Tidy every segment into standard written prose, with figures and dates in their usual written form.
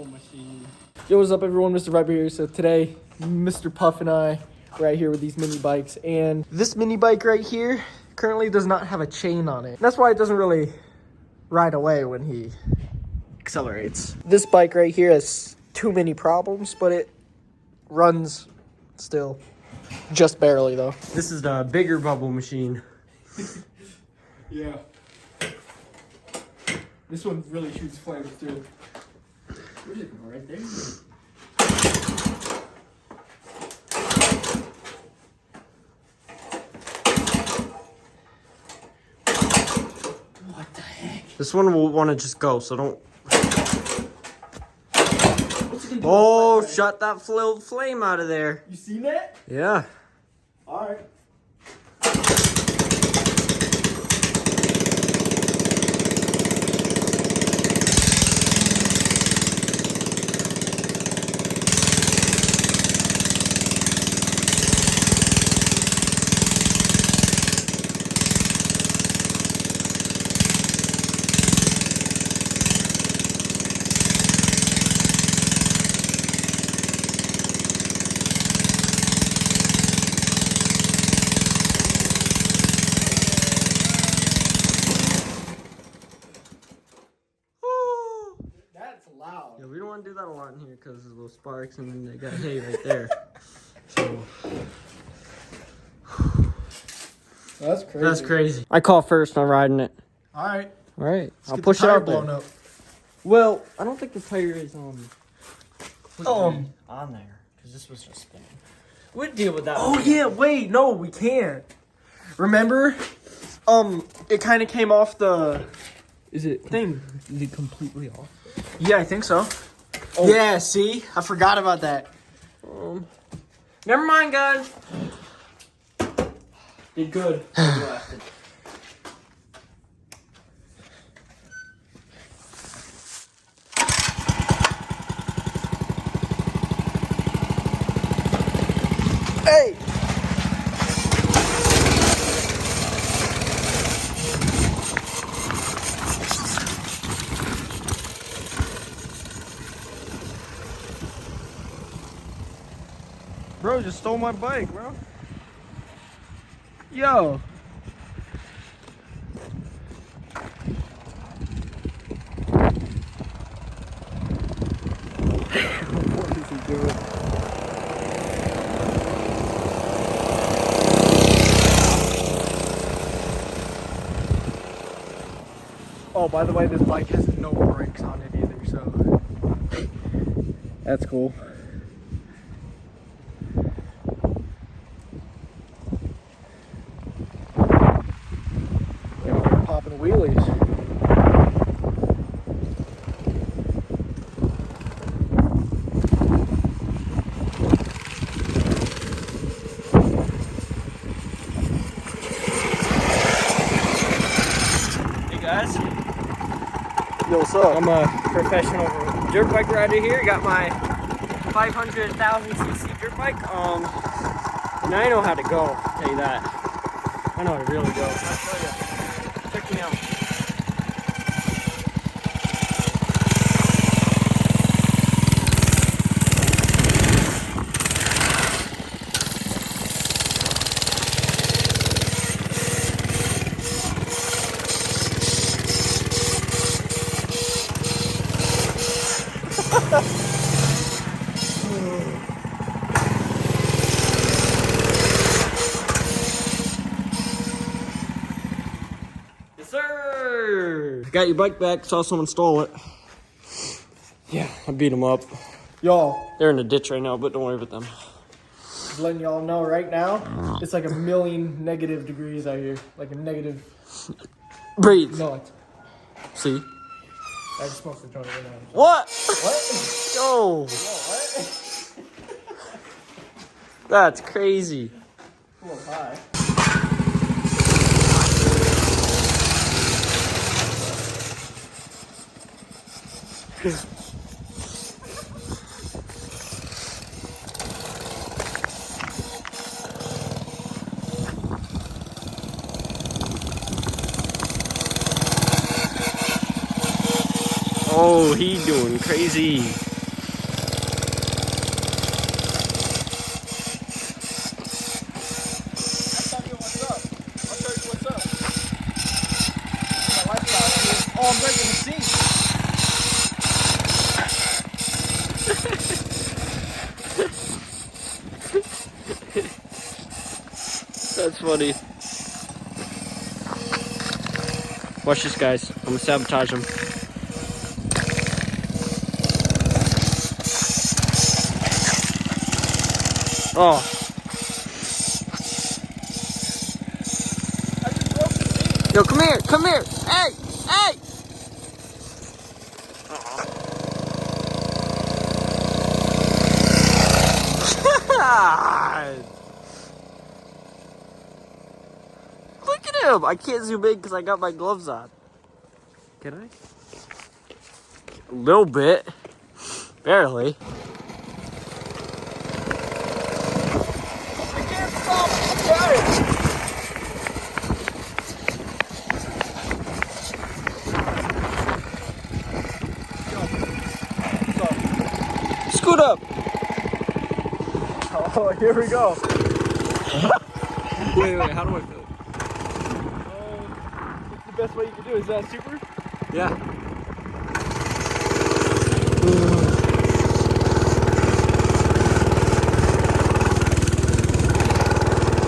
bubble machine. Yo, what's up everyone, Mr. Viper here. So today, Mr. Puff and I are out here with these mini bikes. And this mini bike right here currently does not have a chain on it. That's why it doesn't really ride away when he accelerates. This bike right here has too many problems, but it runs still. Just barely though. This is the bigger bubble machine. Yeah. This one really shoots flames too. Where's it going? Right there? What the heck? This one will want to just go, so don't. Oh, shut that flame out of there. You seen that? Yeah. Alright. That's loud. Yeah, we don't want to do that a lot in here because there's little sparks and then they got hay right there. So. That's crazy. That's crazy. I call first on riding it. Alright. All right. I'll Get push the it tire out blown there. up. Well, I don't think the tire is on there because this was just spinning. We'd deal with that. Oh yeah, wait, no, we can't. Remember? It kind of came off the. Is it thing? Is it completely off? Yeah, I think so. Oh. Yeah, see? I forgot about that. Never mind, guys. Did good. Hey! Bro, just stole my bike, bro. Yo. What is he doing? Oh, by the way, this bike has no brakes on it either, so that's cool. Popping wheelies. Hey guys. Yo, what's up? I'm a professional dirt bike rider here. Got my 500,000cc dirt bike. And I know how to go. I'll tell you that. I know how to really go. I'll show you. Check me out. Yes, sir. Got your bike back. Saw someone stole it. Yeah, I beat them up. Yo, They're in the ditch right now, but don't worry about them. just letting y'all know right now, it's like a million negative degrees out here. Like a negative. Breathe. No, it's. See? I just smoked the joint right now. What? What? Yo, What? that's crazy. A little high. Oh, he doing crazy. funny. Watch this, guys. I'm gonna sabotage him. Oh. Yo, come here, come here. Hey, hey. Look at him. I can't zoom in because I got my gloves on. Can I? A little bit. Barely. I can't stop. I'm trying. Scoot up. Oh, here we go. Wait, how do I feel? What's the best way you can do? Is that super? Yeah.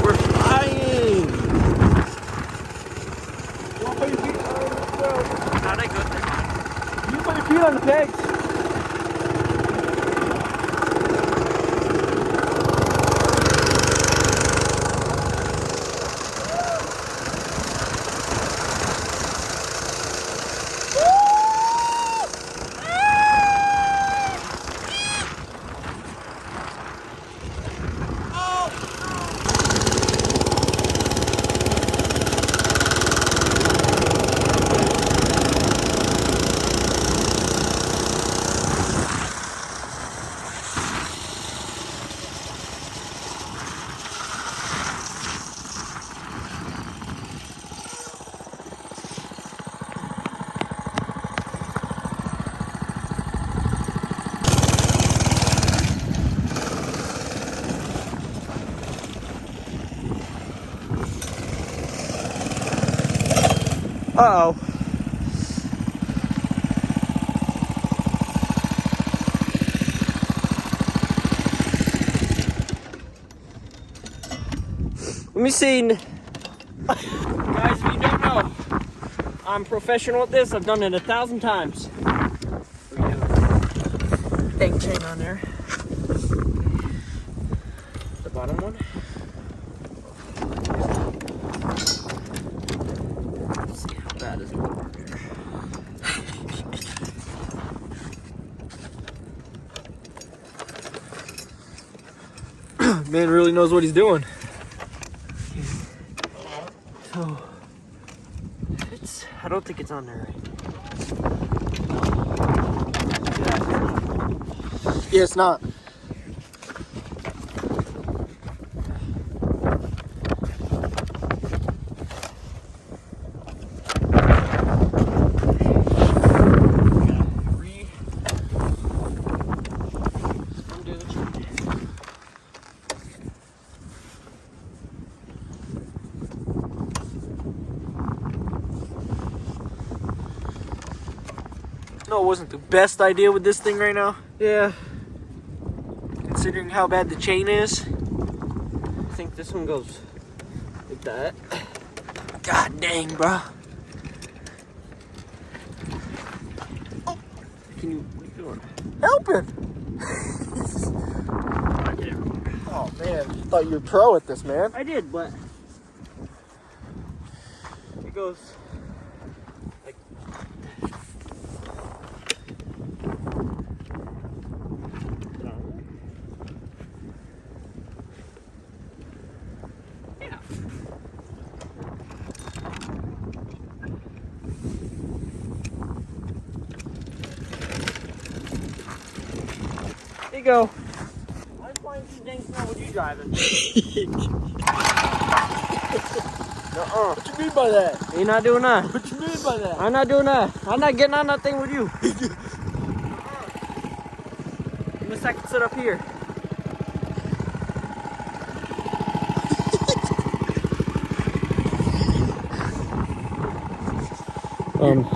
We're flying. You want to put your feet on the ground? How'd I go? You put your feet on the pegs. Uh-oh. Let me see. Guys, if you don't know, I'm professional at this. I've done it 1,000 times. Dang chain on there. The bottom one. Let's see how bad is it going here. Man really knows what he's doing. So, I don't think it's on there right. Yeah, it's not. No, it wasn't the best idea with this thing right now. Yeah, Considering how bad the chain is. I think this one goes like that. God dang, bro. Oh, can you? What are you doing? Helping. Oh man, I thought you were pro at this, man. I did, but it goes like. Yeah. There you go. I'm flying through dang snow with you driving. What you mean by that? You're not doing that. What you mean by that? I'm not doing that. I'm not getting on that thing with you. Give me a second to sit up here.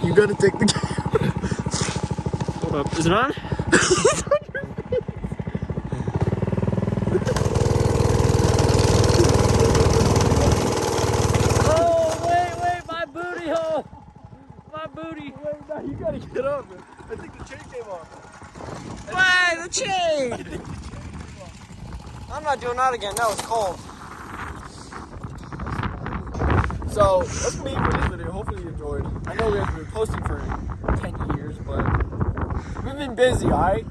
You gotta take the camera. Hold up. Is it on? gotta get up. I think the chain came off. Why the chain? I'm not doing that again. That was cold. So that's gonna be it for this video. Hopefully you enjoyed. I know we haven't been posting for 10 years, but we've been busy, alright?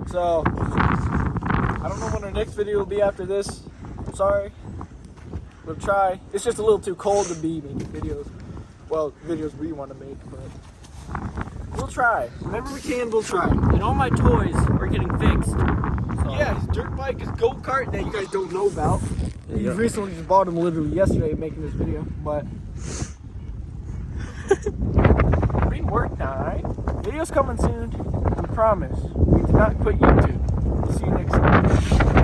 So I don't know when our next video will be after this. I'm sorry. We'll try. It's just a little too cold to be making videos. Well, videos we want to make, but we'll try. Whenever we can, we'll try. And all my toys are getting fixed. So. Yeah, his dirt bike, his go-kart that you guys don't know about. He Yeah. recently just bought him literally yesterday making this video, but we're being worked on, alright? Videos coming soon, we promise. We did not quit YouTube. We'll see you next time.